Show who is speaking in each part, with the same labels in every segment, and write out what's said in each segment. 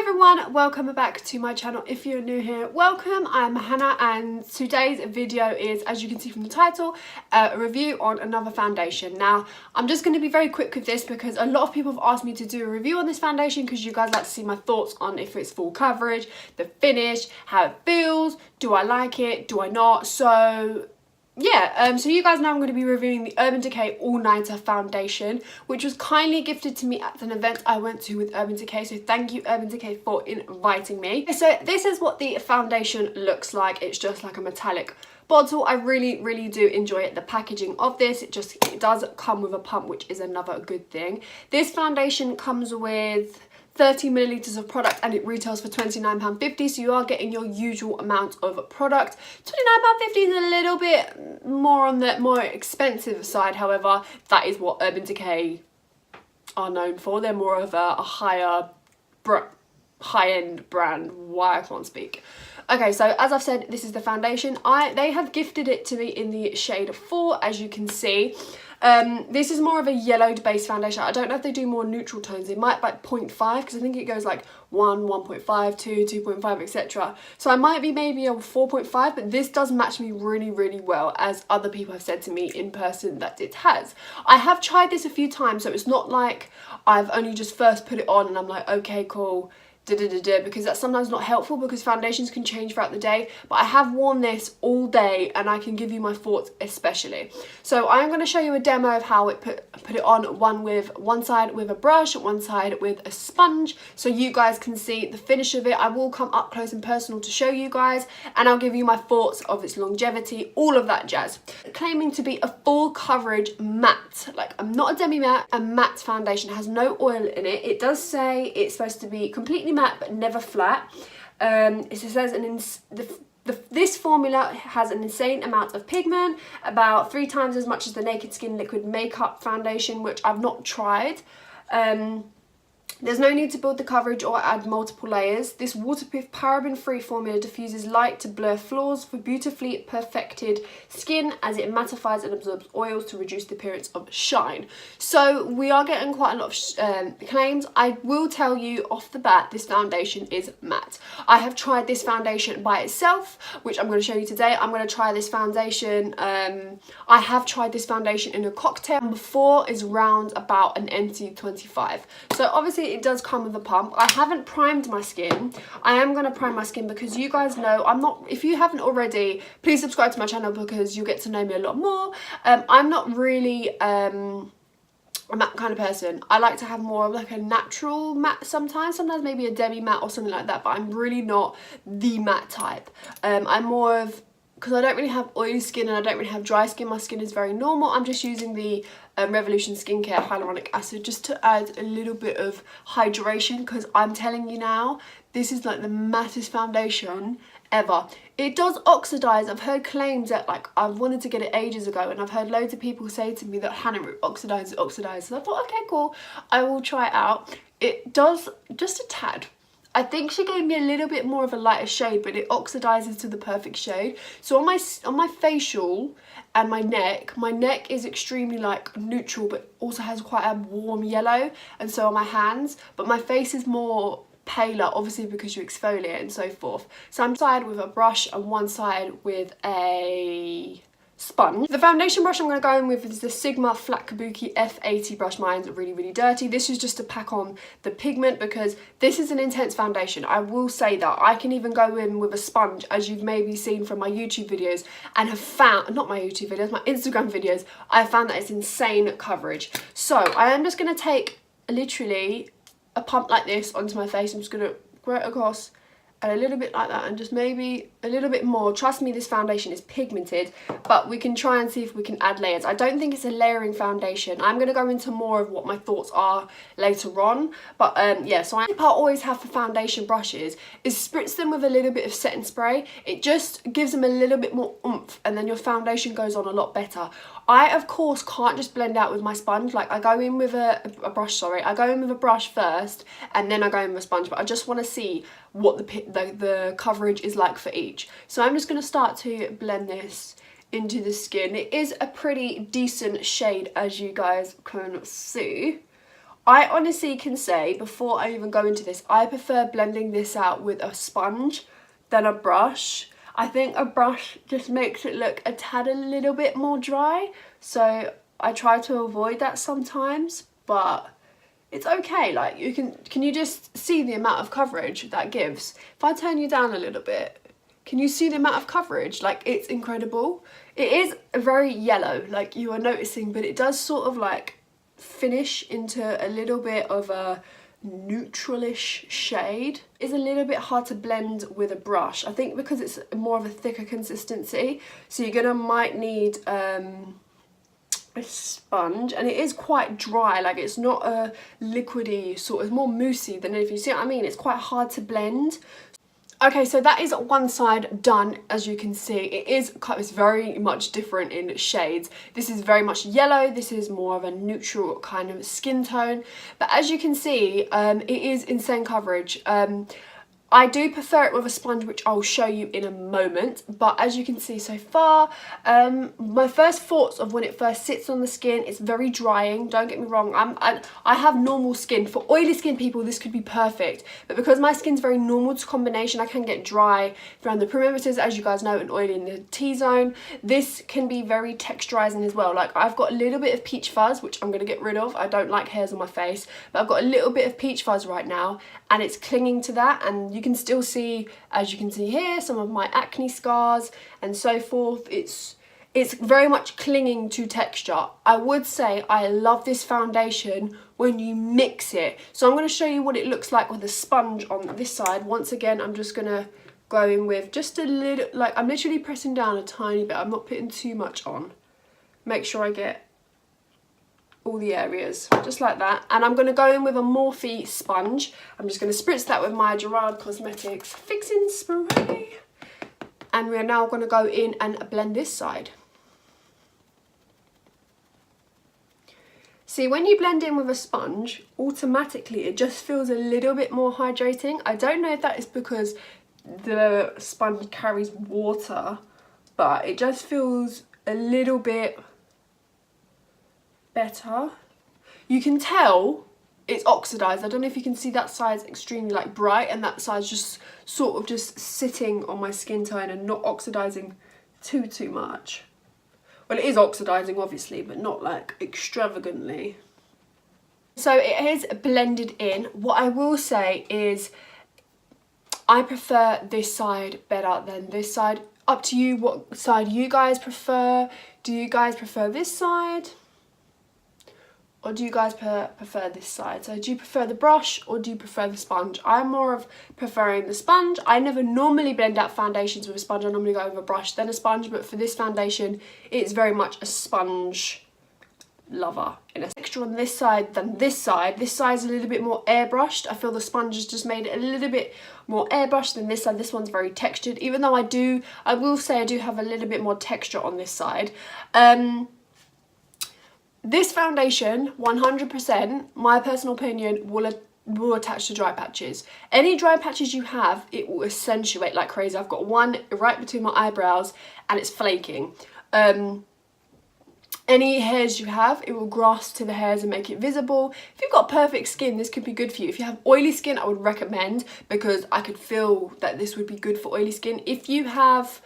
Speaker 1: everyone, welcome back to my channel. If you're new here, welcome. I'm Hannah and today's video is, as you can see from the title, a review on another foundation. Now, I'm just going to be very quick with this because a lot of people have asked me to do a review on this foundation because you guys like to see my thoughts on if it's full coverage, the finish, how it feels, do I like it, do I not. So yeah, so you guys know I'm going to be reviewing the Urban Decay All Nighter foundation, which was kindly gifted to me at an event I went to with Urban Decay, so thank you Urban Decay for inviting me. So this is what the foundation looks like. It's just like a metallic bottle. I really do enjoy it. The packaging of this, it does come with a pump, which is another good thing. This foundation comes with 30 millilitres of product and it retails for £29.50, so you are getting your usual amount of product. £29.50 is a little bit more on the more expensive side, however, that is what Urban Decay are known for. They're more of a high-end brand. Why I can't speak. Okay, so as I've said, this is the foundation. They have gifted it to me in the shade 4, as you can see. This is more of a yellowed base foundation. I don't know if they do more neutral tones. They might like 0.5 because I think it goes like 1, 1.5, 2, 2.5, etc. So I might be maybe a 4.5, but this does match me really well, as other people have said to me in person that it has. I have tried this a few times, so it's not like I've only just first put it on and I'm like, okay, cool, because that's sometimes not helpful because foundations can change throughout the day. But I have worn this all day and I can give you my thoughts especially. So I am going to show you a demo of how it put it on, one side with a brush, one side with a sponge, so you guys can see the finish of it. I will come up close and personal to show you guys, and I'll give you my thoughts of its longevity, all of that jazz. Claiming to be a full coverage matte, like I'm not a demi matte, a matte foundation. It has no oil in it. It does say it's supposed to be completely matte but never flat. It says this formula has an insane amount of pigment, about 3 times as much as the Naked Skin liquid makeup foundation, which I've not tried. There's no need to build the coverage or add multiple layers. This waterproof paraben-free formula diffuses light to blur flaws for beautifully perfected skin as it mattifies and absorbs oils to reduce the appearance of shine. So we are getting quite a lot of claims. I will tell you off the bat, this foundation is matte. I have tried this foundation by itself, which I'm going to show you today. I'm going to try this foundation. I have tried this foundation in a cocktail before, is round about an empty 25. So obviously it does come with a pump. I haven't primed my skin. I am going to prime my skin because you guys know if you haven't already, please subscribe to my channel because you'll get to know me a lot more. I'm not really a matte kind of person. I like to have more of like a natural matte sometimes maybe a demi matte or something like that, but I'm really not the matte type. I'm more of, because I don't really have oily skin and I don't really have dry skin, my skin is very normal. I'm just using the Revolution Skincare Hyaluronic Acid just to add a little bit of hydration, because I'm telling you now, this is like the mattest foundation ever. It does oxidize. I've heard claims that, like, I've wanted to get it ages ago and I've heard loads of people say to me that Hannah, it oxidizes. So I thought, okay, cool, I will try it out. It does just a tad. I think she gave me a little bit more of a lighter shade, but it oxidizes to the perfect shade. So on my facial and my neck is extremely like neutral, but also has quite a warm yellow, and so are my hands. But my face is more paler, obviously because you exfoliate and so forth. So I'm side with a brush and one side with a sponge. The foundation brush I'm going to go in with is the Sigma Flat Kabuki F80 brush. Mine's really dirty. This is just to pack on the pigment because this is an intense foundation. I will say that. I can even go in with a sponge, as you've maybe seen from my YouTube videos, and have found, not my YouTube videos, my Instagram videos, I have found that it's insane coverage. So I am just going to take literally a pump like this onto my face. I'm just going to go it across and a little bit like that, and just maybe a little bit more. Trust me, this foundation is pigmented, but we can try and see if we can add layers. I don't think it's a layering foundation. I'm going to go into more of what my thoughts are later on, but yeah, so the tip I always have for foundation brushes is spritz them with a little bit of setting spray. It just gives them a little bit more oomph, and then your foundation goes on a lot better. I, of course, can't just blend out with my sponge. Like, I go in with a brush, I go in with a brush first, and then I go in with a sponge, but I just want to see what the coverage is like for each. So I'm just going to start to blend this into the skin. It is a pretty decent shade, as you guys can see. I honestly can say, before I even go into this, I prefer blending this out with a sponge than a brush. I think a brush just makes it look a little bit more dry, so I try to avoid that sometimes, but it's okay. Like, can you just see the amount of coverage that gives? If I turn you down a little bit, can you see the amount of coverage? Like, it's incredible. It is very yellow, like you are noticing, but it does sort of like finish into a little bit of a neutralish shade. It's a little bit hard to blend with a brush, I think, because it's more of a thicker consistency, so you're might need a sponge, and it is quite dry, like it's not a liquidy sort, it's more moussey than anything. You see what I mean? It's quite hard to blend. Okay, so that is one side done. As you can see, it's very much different in shades. This is very much yellow, this is more of a neutral kind of skin tone, but as you can see, it is insane coverage. I do prefer it with a sponge, which I'll show you in a moment, but as you can see so far, my first thoughts of when it first sits on the skin, it's very drying. Don't get me wrong, I have normal skin. For oily skin people, this could be perfect, but because my skin's very normal to combination, I can get dry around the perimeters, as you guys know, and oily in the T-zone. This can be very texturizing as well. Like, I've got a little bit of peach fuzz, which I'm going to get rid of. I don't like hairs on my face, but I've got a little bit of peach fuzz right now, and it's clinging to that, and you can still see, as you can see here, some of my acne scars and so forth. It's very much clinging to texture. I would say I love this foundation when you mix it. So I'm going to show you what it looks like with a sponge on this side. Once again, I'm just going to go in with just a little, like, I'm literally pressing down a tiny bit. I'm not putting too much on. Make sure I get all the areas, just like that. And I'm going to go in with a Morphe sponge. I'm just going to spritz that with my Gerard Cosmetics fixing spray, and we're now going to go in and blend this side. See, when you blend in with a sponge, automatically it just feels a little bit more hydrating. I don't know if that is because the sponge carries water, but it just feels a little bit better. You can tell it's oxidized. I don't know if you can see, that side's extremely like bright, and that side's just sort of just sitting on my skin tone and not oxidizing too much. Well, it is oxidizing obviously, but not like extravagantly. So it is blended in. What I will say is I prefer this side better than this side. Up to you what side you guys prefer. Do you guys prefer this side, or do you guys prefer this side? So do you prefer the brush, or do you prefer the sponge? I'm more of preferring the sponge. I never normally blend out foundations with a sponge. I normally go with a brush then a sponge, but for this foundation, it's very much a sponge lover. In a texture on this side than this side. This side's a little bit more airbrushed. I feel the sponge has just made it a little bit more airbrushed than this side. This one's very textured, even though I will say I do have a little bit more texture on this side. This foundation, 100%, my personal opinion, will attach to dry patches. Any dry patches you have, it will accentuate like crazy. I've got one right between my eyebrows and it's flaking. Any hairs you have, it will grasp to the hairs and make it visible. If you've got perfect skin, this could be good for you. If you have oily skin, I would recommend, because I could feel that this would be good for oily skin. If you have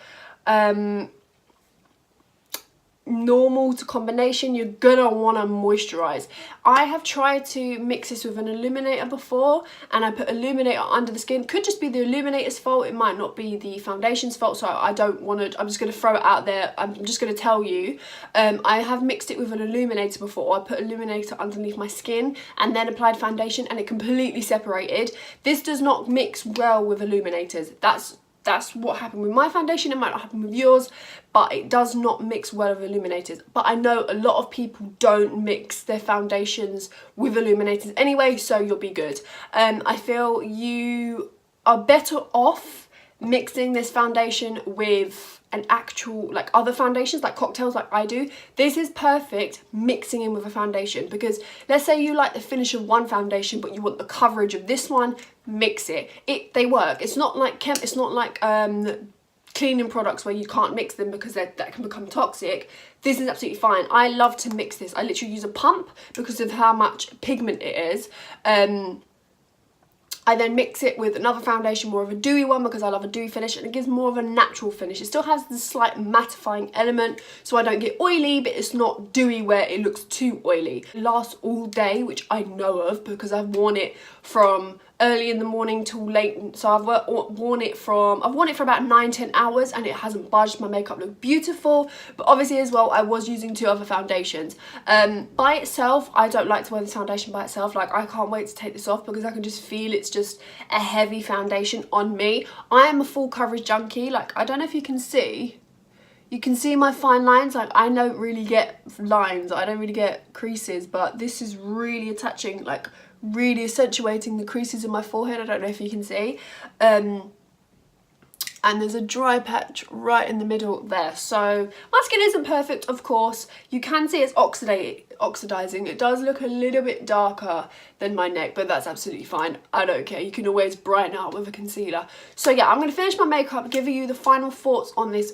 Speaker 1: normal to combination, you're gonna want to moisturize. I have tried to mix this with an illuminator before, and I put illuminator under the skin. Could just be the illuminator's fault, it might not be the foundation's fault, so I don't want to, I'm just going to throw it out there. I'm just going to tell you, I have mixed it with an illuminator before. I put illuminator underneath my skin and then applied foundation, and it completely separated. This does not mix well with illuminators. That's what happened with my foundation. It might not happen with yours, but it does not mix well with illuminators. But I know a lot of people don't mix their foundations with illuminators anyway, so you'll be good. I feel you are better off mixing this foundation with an actual, like other foundations, like cocktails like I do. This is perfect mixing in with a foundation, because let's say you like the finish of one foundation but you want the coverage of this one, mix it. They work. It's not like cleaning products where you can't mix them because that can become toxic, this is absolutely fine. I love to mix this. I literally use a pump because of how much pigment it is. I then mix it with another foundation, more of a dewy one, because I love a dewy finish, and it gives more of a natural finish. It still has the slight mattifying element, so I don't get oily, but it's not dewy where it looks too oily. It lasts all day, which I know of because I've worn it from early in the morning till late. So I've worn it for about 9-10 hours, and it hasn't budged. My makeup looked beautiful, but obviously as well I was using 2 other foundations. By itself, I don't like to wear this foundation by itself. Like, I can't wait to take this off because I can just feel it's just a heavy foundation on me. I am a full coverage junkie. Like, I don't know if you can see. You can see my fine lines. Like, I don't really get lines, I don't really get creases, but this is really attaching, like really accentuating the creases in my forehead. I don't know if you can see. And there's a dry patch right in the middle there. So my skin isn't perfect, of course. You can see it's oxidizing. It does look a little bit darker than my neck, but that's absolutely fine. I don't care. You can always brighten out with a concealer. So yeah, I'm going to finish my makeup, giving you the final thoughts on this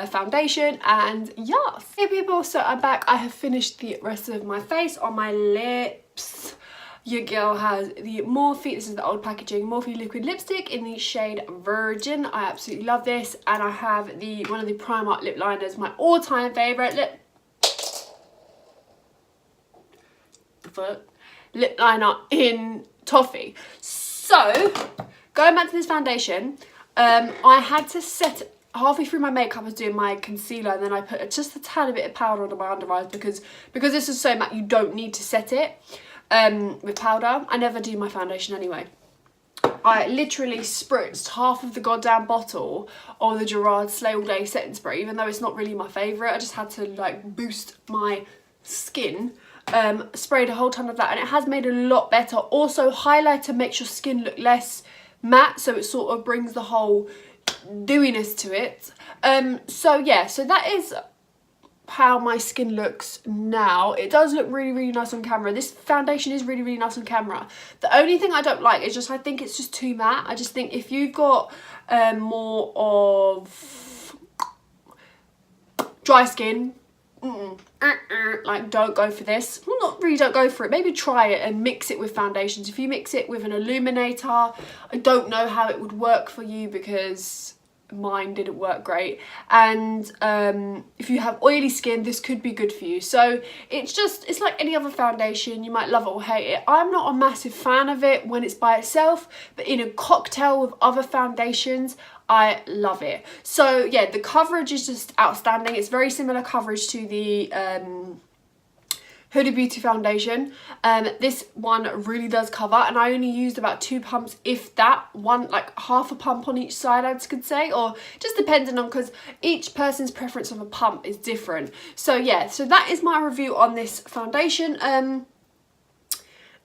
Speaker 1: foundation, and yes. Hey people, so I'm back. I have finished the rest of my face. On my lips, your girl has the Morphe, this is the old packaging, Morphe liquid lipstick in the shade Virgin. I absolutely love this. And I have one of the Primark lip liners, my all-time favourite lip liner in Toffee. So, going back to this foundation, I had to set halfway through my makeup. I was doing my concealer, and then I put just a tiny bit of powder under my under eyes because this is so matte, you don't need to set it with powder. I never do my foundation anyway. I literally spritzed half of the goddamn bottle of the Gerard Slay All Day setting spray, even though it's not really my favourite. I just had to like boost my skin. Sprayed a whole ton of that, and it has made a lot better. Also, highlighter makes your skin look less matte, so it sort of brings the whole dewiness to it. So yeah, so that is how my skin looks now. It does look really, really nice on camera. This foundation is really, really nice on camera. The only thing I don't like is just, I think it's just too matte. I just think if you've got more of dry skin, like, don't go for this. Well, not really don't go for it. Maybe try it and mix it with foundations. If you mix it with an illuminator, I don't know how it would work for you because mine didn't work great. And if you have oily skin, this could be good for you. So it's like any other foundation. You might love it or hate it. I'm not a massive fan of it when it's by itself, but in a cocktail with other foundations, I love it. So yeah, the coverage is just outstanding. It's very similar coverage to the Huda Beauty foundation. This one really does cover, and I only used about 2 pumps, if that. One, like half a pump on each side, I could say, or just depending on, because each person's preference of a pump is different. So yeah, so that is my review on this foundation.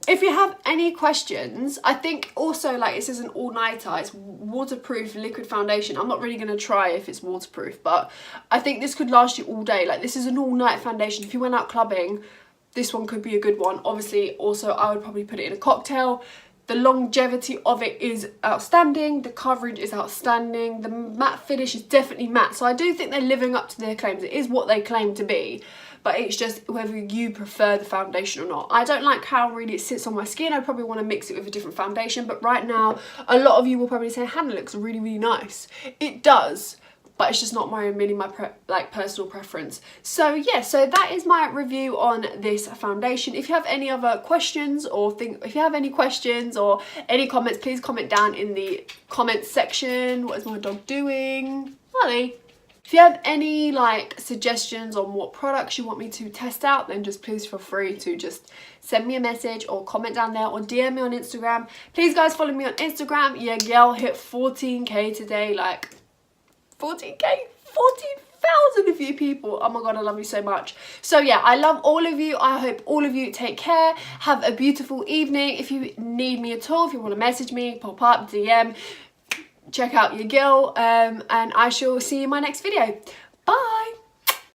Speaker 1: If you have any questions, I think also, like, this is an all-nighter, it's waterproof liquid foundation. I'm not really going to try if it's waterproof, but I think this could last you all day. Like, this is an all-night foundation. If you went out clubbing, this one could be a good one. Obviously, also, I would probably put it in a cocktail. The longevity of it is outstanding. The coverage is outstanding. The matte finish is definitely matte. So I do think they're living up to their claims. It is what they claim to be. But it's just whether you prefer the foundation or not. I don't like how really it sits on my skin. I probably want to mix it with a different foundation. But right now, a lot of you will probably say, Hannah looks really, really nice. It does. But it's just not my personal preference. So yeah, so that is my review on this foundation. If you have any other questions or if you have any questions or any comments, please comment down in the comments section. What is my dog doing? Molly. If you have any like suggestions on what products you want me to test out, then just please feel free to just send me a message or comment down there or DM me on Instagram. Please guys follow me on Instagram. Yeah, girl hit 14k today, like 14k, 14,000 of you people. Oh my god, I love you so much. So yeah, I love all of you. I hope all of you take care. Have a beautiful evening. If you need me at all, if you want to message me, pop up, DM, check out your girl, and I shall see you in my next video. Bye.